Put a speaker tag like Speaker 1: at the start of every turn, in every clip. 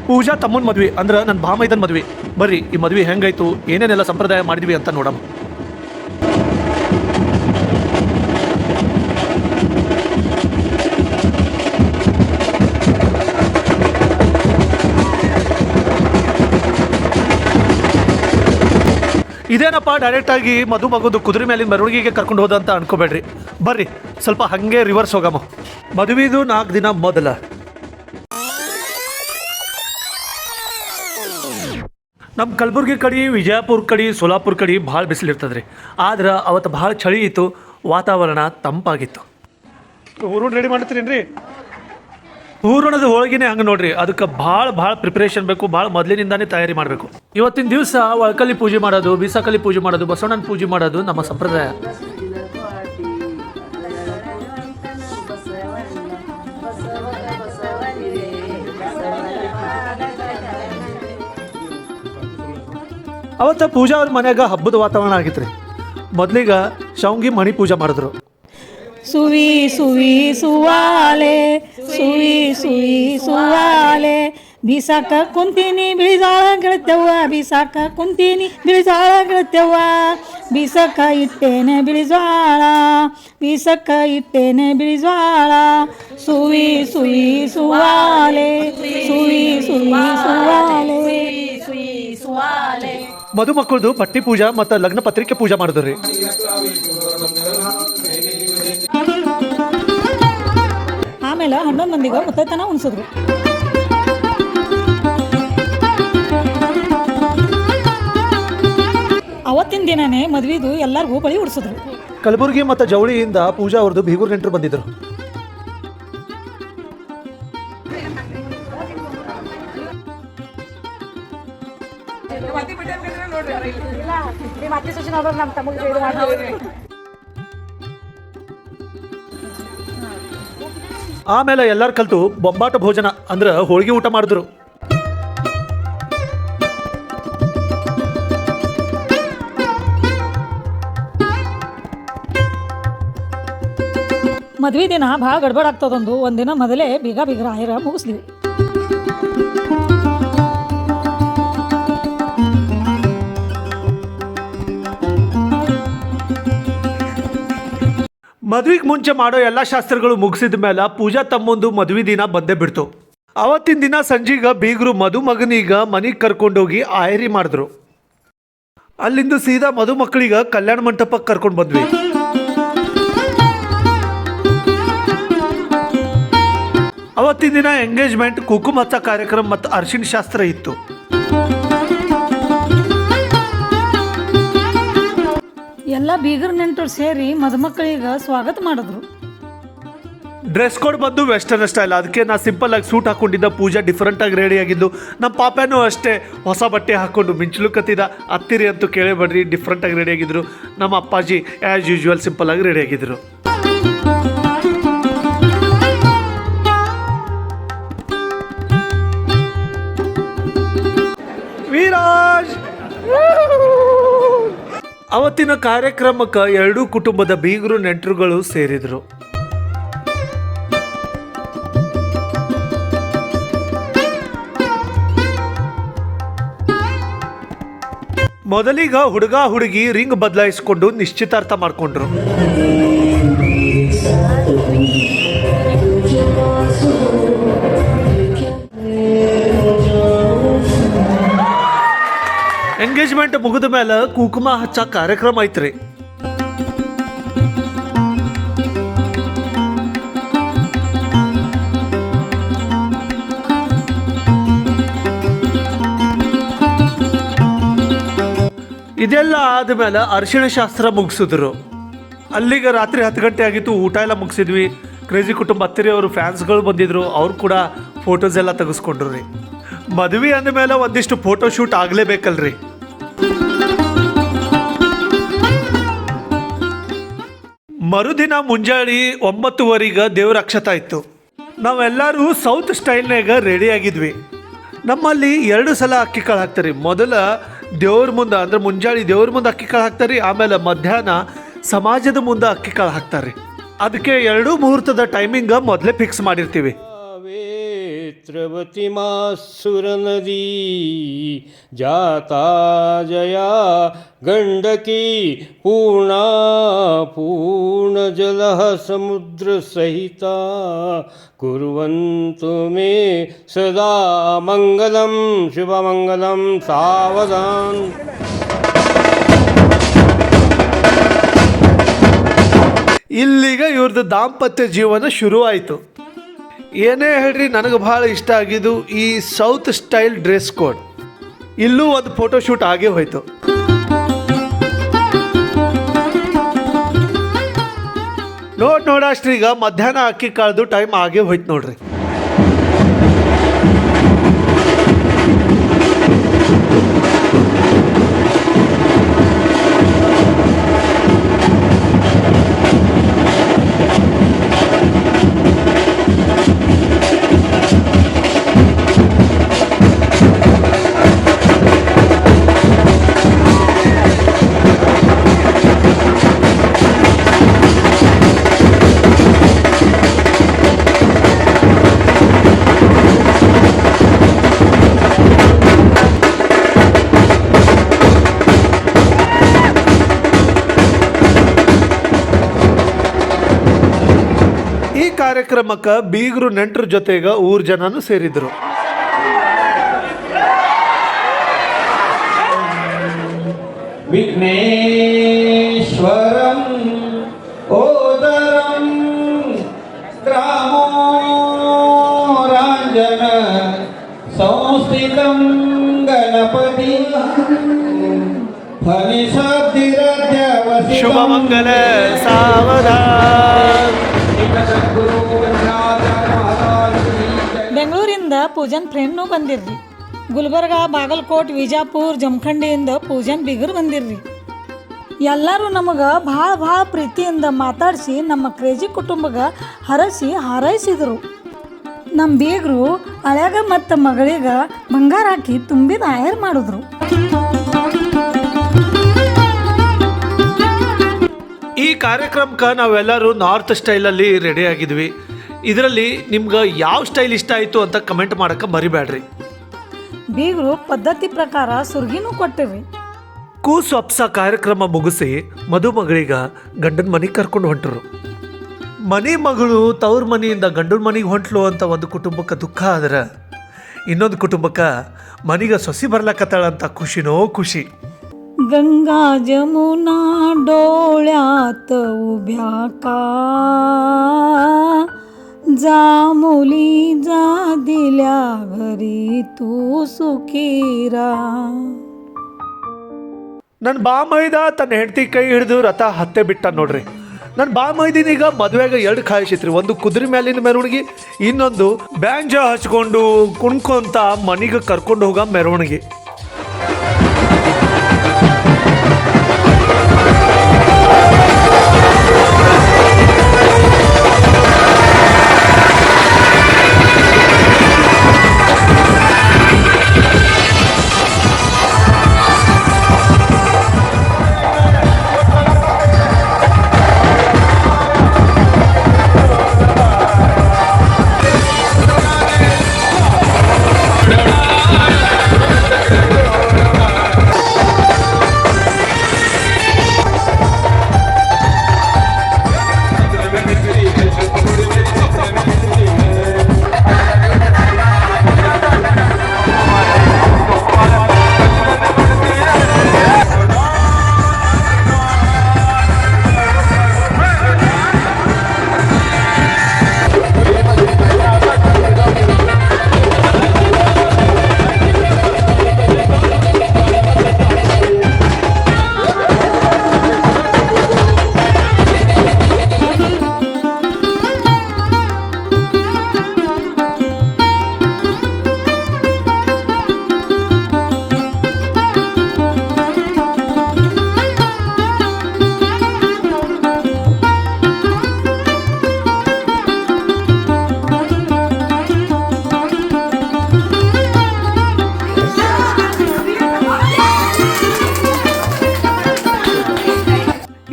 Speaker 1: ಪೂಜಾ ತಮ್ಮನ ಮದ್ವೆ ಅಂದ್ರೆ ನನ್ನ ಭಾಮೈದನ್ ಮದ್ವೆ. ಬರ್ರಿ ಈ ಮದ್ವೆ ಹೆಂಗಾಯ್ತು, ಏನೇನೆಲ್ಲ ಸಂಪ್ರದಾಯ ಮಾಡಿದ್ವಿ ಅಂತ ನೋಡಮ್ಮ. ಇದೇನಪ್ಪ ಡೈರೆಕ್ಟಾಗಿ ಮಗದು ಕುದುರೆ ಮೇಲಿನ ಮೆರವಣಿಗೆಗೆ ಕರ್ಕೊಂಡು ಹೋದ ಅಂತ ಅನ್ಕೋಬೇಡ್ರಿ. ಬರ್ರಿ ಸ್ವಲ್ಪ ಹಾಗೆ ರಿವರ್ಸ್ ಹೋಗಮ್ಮ. ಮದುವೆದು 4 ದಿನ ಮೊದಲ ನಮ್ಮ ಕಲಬುರ್ಗಿ ಕಡೆ, ವಿಜಯಪುರ ಕಡೆ, ಸೋಲಾಪುರ ಕಡೆ ಭಾಳ ಬಿಸಿಲಿರ್ತದ್ರಿ. ಆದ್ರೆ ಅವತ್ತು ಭಾಳ ಚಳಿ ಇತ್ತು, ವಾತಾವರಣ ತಂಪಾಗಿತ್ತು. ಹೂರಣ ರೆಡಿ ಮಾಡ್ತೀರೇನು ರೀ? ಹೂರಣದ ಹೋಳಿಗೆನೇ ಹಂಗೆ ನೋಡ್ರಿ, ಅದಕ್ಕೆ ಭಾಳ ಪ್ರಿಪ್ರೇಷನ್ ಬೇಕು, ಭಾಳ ಮೊದಲಿನಿಂದಾನೇ ತಯಾರಿ ಮಾಡಬೇಕು. ಇವತ್ತಿನ ದಿವಸ ಒಳಕಲ್ಲಿ ಪೂಜೆ ಮಾಡೋದು, ಬೀಸಕಲ್ಲಿ ಪೂಜೆ ಮಾಡೋದು, ಬಸವಣ್ಣನ ಪೂಜೆ ಮಾಡೋದು ನಮ್ಮ ಸಂಪ್ರದಾಯ. ಅವತ್ತು ಪೂಜಾ ಅವ್ರ ಮನ್ಯಾಗ ಹಬ್ಬದ ವಾತಾವರಣ ಆಗಿತ್ತು ರೀ. ಮೊದಲಿಗೆ ಶಾವ್ಗಿ ಮಣಿ ಪೂಜೆ ಮಾಡಿದ್ರು.
Speaker 2: ಸುವಿ ಸುವಿ ಸುವಾಲೆ, ಸುವಿ ಸುವಿ ಸುವಾಲೆ, ಬೀಸಾಕ ಕುಂತೀನಿ ಬಿಳಿಜಾಳ ಗೆಳತ್ಯವ್ವ, ಬೀಸಾಕ ಕುಂತೀನಿ ಬಿಳಿಜಾಳ ಗೆಳತ್ಯವ್ವ, ಬೀಸಕ್ಕ ಇಟ್ಟೇನೆ ಬಿಳಿಜಾಳ, ಬೀಸಕ್ಕ ಇಟ್ಟೇನೆ ಬಿಳಿಜಾಳ, ಸುವಿ ಸುವಿ ಸುವಾಲೆ, ಸುವಿ ಸುವಿ ಸುವಾಲೆ, ಸುವಿ ಸುವಾಲೆ.
Speaker 1: ಮದುಮಕ್ಕಳದು ಬಟ್ಟಿ ಪೂಜಾ ಮತ್ತು ಲಗ್ನ ಪತ್ರಿಕೆ ಪೂಜಾ ಮಾಡಿದ್ರು ರೀ.
Speaker 2: ಆಮೇಲೆ 11 ಮಂದಿಗೆ ಮುತ್ತೈತನ ಉಣಿಸಿದ್ರು. ಅವತ್ತಿನ ದಿನನೇ ಮದ್ವಿದು ಎಲ್ಲರಿಗೂ ಬಳಿ ಉಡಿಸಿದ್ರು.
Speaker 1: ಕಲಬುರಗಿ ಮತ್ತು ಜವಳಿಯಿಂದ ಪೂಜಾ ಅವ್ರದ್ದು ಬೀಗೂರು ನೆಂಟರು ಬಂದಿದ್ರು. ಆಮೇಲೆ ಎಲ್ಲರೂ ಕಲ್ತು ಬೊಂಬಾಟ ಭೋಜನ ಅಂದ್ರೆ ಹೋಳಿಗೆ ಊಟ ಮಾಡಿದ್ರು.
Speaker 2: ಮದ್ವೆ ದಿನ ಭಾಳ ಗಡ್ಬಡ್ ಆಗ್ತದಂದು ಒಂದಿನ ಮೊದಲೇ ಬೀಗ ರಾಯರ ಮುಗಿಸ್ತೀವಿ.
Speaker 1: ಮದ್ವೆಗೆ ಮುಂಚೆ ಮಾಡೋ ಎಲ್ಲ ಶಾಸ್ತ್ರಗಳು ಮುಗಿಸಿದ ಮೇಲೆ ಪೂಜಾ ತಮ್ಮಂದು ಮದುವೆ ದಿನ ಬಂದೇ ಬಿಡ್ತು. ಅವತ್ತಿನ ದಿನ ಸಂಜೆಗೆ ಬೀಗರು ಮದುಮಗನೀಗ ಮನೆಗೆ ಕರ್ಕೊಂಡೋಗಿ ಆಯರಿ ಮಾಡಿದ್ರು. ಅಲ್ಲಿಂದ ಸೀದಾ ಮದುಮಕ್ಕಳಿಗೆ ಕಲ್ಯಾಣ ಮಂಟಪಕ್ಕೆ ಕರ್ಕೊಂಡು ಬಂದ್ವಿ. ಅವತ್ತಿನ ದಿನ ಎಂಗೇಜ್ಮೆಂಟ್, ಕುಂಕುಮ ಹಚ್ಚ ಕಾರ್ಯಕ್ರಮ ಮತ್ತು ಅರಿಶಿಣ ಶಾಸ್ತ್ರ ಇತ್ತು.
Speaker 2: ಎಲ್ಲ ಬೀಗರ್ ನೆಂಟರು ಸೇರಿ ಮದುಮಕ್ಕಳಿಗೆ ಸ್ವಾಗತ ಮಾಡಿದ್ರು.
Speaker 1: ಡ್ರೆಸ್ ಕೋಡ್ ಬಂದು ವೆಸ್ಟರ್ನ್ ಸ್ಟೈಲ್. ಅದಕ್ಕೆ ನಾ ಸಿಂಪಲ್ ಆಗಿ ಸೂಟ್ ಹಾಕೊಂಡಿದ್ದ, ಪೂಜಾ ಡಿಫ್ರೆಂಟ್ ಆಗಿ ರೆಡಿ ಆಗಿದ್ದು. ನಮ್ಮ ಪಾಪನೂ ಅಷ್ಟೇ ಹೊಸ ಬಟ್ಟೆ ಹಾಕೊಂಡು ಮಿಂಚಲು ಕತ್ತಿದ. ಅತ್ತಿರಿ ಅಂತೂ ಕೇಳಬೇಡ್ರಿ, ಡಿಫ್ರೆಂಟ್ ಆಗಿ ರೆಡಿ ಆಗಿದ್ರು. ನಮ್ಮ ಅಪ್ಪಾಜಿ ಆ್ಯಸ್ ಯೂಶುವಲ್ ಸಿಂಪಲ್ ಆಗಿ ರೆಡಿ ಆಗಿದ್ರು. ವೀರಾಜ್ ಅವತ್ತಿನ ಕಾರ್ಯಕ್ರಮಕ್ಕೆ ಎರಡೂ ಕುಟುಂಬದ ಬೀಗರು ನೆಂಟರುಗಳು ಸೇರಿದ್ರು. ಮೊದಲಿಗ ಹುಡುಗ ಹುಡುಗಿ ರಿಂಗ್ ಬದಲಾಯಿಸಿಕೊಂಡು ನಿಶ್ಚಿತಾರ್ಥ ಮಾಡ್ಕೊಂಡ್ರು. ಎಂಗೇಜ್ಮೆಂಟ್ ಮುಗಿದ ಮೇಲೆ ಕುಂಕುಮ ಹಚ್ಚ ಕಾರ್ಯಕ್ರಮ ಐತ್ರಿ. ಇದೆಲ್ಲ ಆದಮೇಲೆ ಅರಿಶಿಣ ಶಾಸ್ತ್ರ ಮುಗಿಸಿದ್ರು. ಅಲ್ಲಿಗೆ ರಾತ್ರಿ 10 ಗಂಟೆ ಆಗಿತ್ತು. ಊಟ ಎಲ್ಲ ಮುಗಿಸಿದ್ವಿ. ಕ್ರೇಜಿ ಕುಟುಂಬ ಹತ್ತಿರ ಅವರು ಫ್ಯಾನ್ಸ್ಗಳು ಬಂದಿದ್ರು. ಅವ್ರು ಕೂಡ ಫೋಟೋಸ್ ಎಲ್ಲ ತೆಗೆಸ್ಕೊಂಡ್ರು ರೀ. ಮದುವೆ ಅಂದಮೇಲೆ ಒಂದಿಷ್ಟು ಫೋಟೋ ಶೂಟ್ ಆಗಲೇಬೇಕಲ್ರಿ. ಮರುದಿನ ಮುಂಜಾನೆ 9:15 ದೇವ್ರ ಅಕ್ಷತಾ ಇತ್ತು. ನಾವೆಲ್ಲರೂ ಸೌತ್ ಸ್ಟೈಲ್ನಾಗ ರೆಡಿ ಆಗಿದ್ವಿ. ನಮ್ಮಲ್ಲಿ 2 ಸಲ ಅಕ್ಕಿ ಕಾಳು ಹಾಕ್ತಾರೆ. ಮೊದಲ ದೇವ್ರ ಮುಂದೆ ಅಂದ್ರೆ ಮುಂಜಾನೆ ದೇವ್ರ ಮುಂದೆ ಅಕ್ಕಿ ಕಾಳು ಹಾಕ್ತಾರೆ. ಆಮೇಲೆ ಮಧ್ಯಾಹ್ನ ಸಮಾಜದ ಮುಂದೆ ಅಕ್ಕಿ ಕಾಳು ಹಾಕ್ತಾರೆ. ಅದಕ್ಕೆ 2 ಮುಹೂರ್ತದ ಟೈಮಿಂಗ್ ಮೊದಲೇ ಫಿಕ್ಸ್ ಮಾಡಿರ್ತೀವಿ.
Speaker 3: चित्रवती मासुरनदी जाता जया गंडकी पूर्णा पूर्णजलः समुद्रसहिता कुर्वन्तु मे सदा मंगलं शुभमंगलं सावधान.
Speaker 1: ಇಲ್ಲಿಗ ಇವ್ರದ್ದು ದಾಂಪತ್ಯ ಜೀವನ ಶುರು ಆಯಿತು. ಏನೇ ಹೇಳ್ರಿ, ನನಗೆ ಭಾಳ ಇಷ್ಟ ಆಗಿದ್ದು ಈ ಸೌತ್ ಸ್ಟೈಲ್ ಡ್ರೆಸ್ ಕೋಡ್. ಇಲ್ಲೂ ಒಂದು ಫೋಟೋಶೂಟ್ ಆಗೇ ಹೋಯ್ತು. ನೋಡಷ್ಟ್ರಿ, ಈಗ ಮಧ್ಯಾಹ್ನ ಅಕ್ಕಿ ಕಾಳ್ದು ಟೈಮ್ ಆಗೇ ಹೋಯ್ತು ನೋಡ್ರಿ. ಕಾರ್ಯಕ್ರಮಕ್ಕೆ ಬೀಗರು ನೆಂಟರ ಜೊತೆಗೆ ಊರ್ ಜನನು ಸೇರಿದ್ರು.
Speaker 3: ವಿಘ್ನೇಶ್ವರಂ ಓದರಂ ಗ್ರಾಮೋ ರಾಂಜನ ಸಂಸ್ಥಿತಂ ಗಣಪತಿ
Speaker 1: ಶುಭಮಂಗಲ ಸಾವಧಾನ.
Speaker 2: ಬೆಂಗಳೂರಿಂದ ಪೂಜನ್ ಫ್ರೆಂಡ್ನು ಬಂದಿರ್ರಿ. ಗುಲ್ಬರ್ಗ, ಬಾಗಲಕೋಟ್, ವಿಜಾಪುರ, ಜಮಖಂಡಿಯಿಂದ ಪೂಜನ್ ಬಿಗರು ಬಂದಿರ್ರಿ. ಎಲ್ಲರೂ ನಮಗೆ ಭಾಳ ಪ್ರೀತಿಯಿಂದ ಮಾತಾಡಿಸಿ ನಮ್ಮ ಕ್ರೇಜಿ ಕುಟುಂಬಗೆ ಹರಸಿ ಹಾರೈಸಿದರು. ನಮ್ಮ ಬೀಗರು ಹಳೆಯಾಗ ಮತ್ತು ಮಗಳಿಗೆ ಬಂಗಾರ ಹಾಕಿ ತುಂಬಿದ ಆಯರ್ ಮಾಡಿದ್ರು.
Speaker 1: ಈ ಕಾರ್ಯಕ್ರಮಕ್ಕೆ ನಾವೆಲ್ಲರೂ ನಾರ್ತ್ ಸ್ಟೈಲಲ್ಲಿ ರೆಡಿ ಆಗಿದ್ವಿ. ಇದರಲ್ಲಿ ನಿಮ್ಗೆ ಯಾವ ಸ್ಟೈಲ್ ಇಷ್ಟ ಆಯಿತು ಅಂತ ಕಮೆಂಟ್ ಮಾಡೋಕ್ಕೆ ಮರಿಬೇಡ್ರಿ.
Speaker 2: ಬೀಗರು ಪದ್ಧತಿ ಪ್ರಕಾರ ಸುರ್ಗಿನೂ ಕೊಟ್ಟಿವಿ.
Speaker 1: ಕೂಸು ಅಪ್ಸ ಕಾರ್ಯಕ್ರಮ ಮುಗಿಸಿ ಮದುಮಗಳಿಗ ಗಂಡನ ಮನೆಗೆ ಕರ್ಕೊಂಡು ಹೊಂಟರು. ಮನೆ ಮಗಳು ತವ್ರ ಮನೆಯಿಂದ ಗಂಡನ ಮನೆಗೆ ಹೊಂಟ್ಲು ಅಂತ ಒಂದು ಕುಟುಂಬಕ್ಕೆ ದುಃಖ ಆದ್ರೆ, ಇನ್ನೊಂದು ಕುಟುಂಬಕ್ಕೆ ಮನೆಗೆ ಸೊಸಿ ಬರ್ಲಕತ್ತಾಳಂತ ಖುಷಿನೋ ಖುಷಿ.
Speaker 2: गंगा जमुना डोळ्यात उभ्या का, जा मुली जा दिल्या घरी तू सुखीरा.
Speaker 1: ನನ್ನ ಬಾಮೈದ ತನ್ನ ಹೆಂಡತಿ ಕೈ ಹಿಡಿದು ರಥ ಹತ್ತೆ ಬಿಟ್ಟ ನೋಡ್ರಿ. ನನ್ನ ಬಾಮೈದಿನೀಗ ಮದುವೆಗೆ 2 ಖಾಯಿಸಿತ್ರಿ. ಒಂದು ಕುದುರೆ ಮೇಲಿನ ಮೆರವಣಿಗೆ, ಇನ್ನೊಂದು ಬ್ಯಾಂಜ ಹಚ್ಕೊಂಡು ಕುಣ್ಕೊಂತ ಮನೆಗೆ ಕರ್ಕೊಂಡು ಹೋಗೋ ಮೆರವಣಿಗೆ.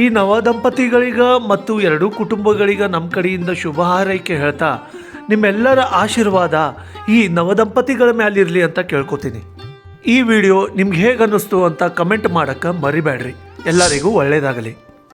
Speaker 1: ಈ ನವ ದಂಪತಿಗಳಿಗ ಮತ್ತು ಎರಡೂ ಕುಟುಂಬಗಳಿಗ ನಮ್ಮ ಕಡೆಯಿಂದ ಶುಭ ಹಾರೈಕೆ ಹೇಳ್ತಾ ನಿಮ್ಮೆಲ್ಲರ ಆಶೀರ್ವಾದ ಈ ನವದಂಪತಿಗಳ ಮೇಲಿರಲಿ ಅಂತ ಕೇಳ್ಕೊತೀನಿ. ಈ ವಿಡಿಯೋ ನಿಮ್ಗೆ ಹೇಗೆ ಅನ್ನಿಸ್ತು ಅಂತ ಕಮೆಂಟ್ ಮಾಡೋಕ್ಕೆ ಮರಿಬೇಡ್ರಿ. ಎಲ್ಲರಿಗೂ ಒಳ್ಳೆಯದಾಗಲಿ.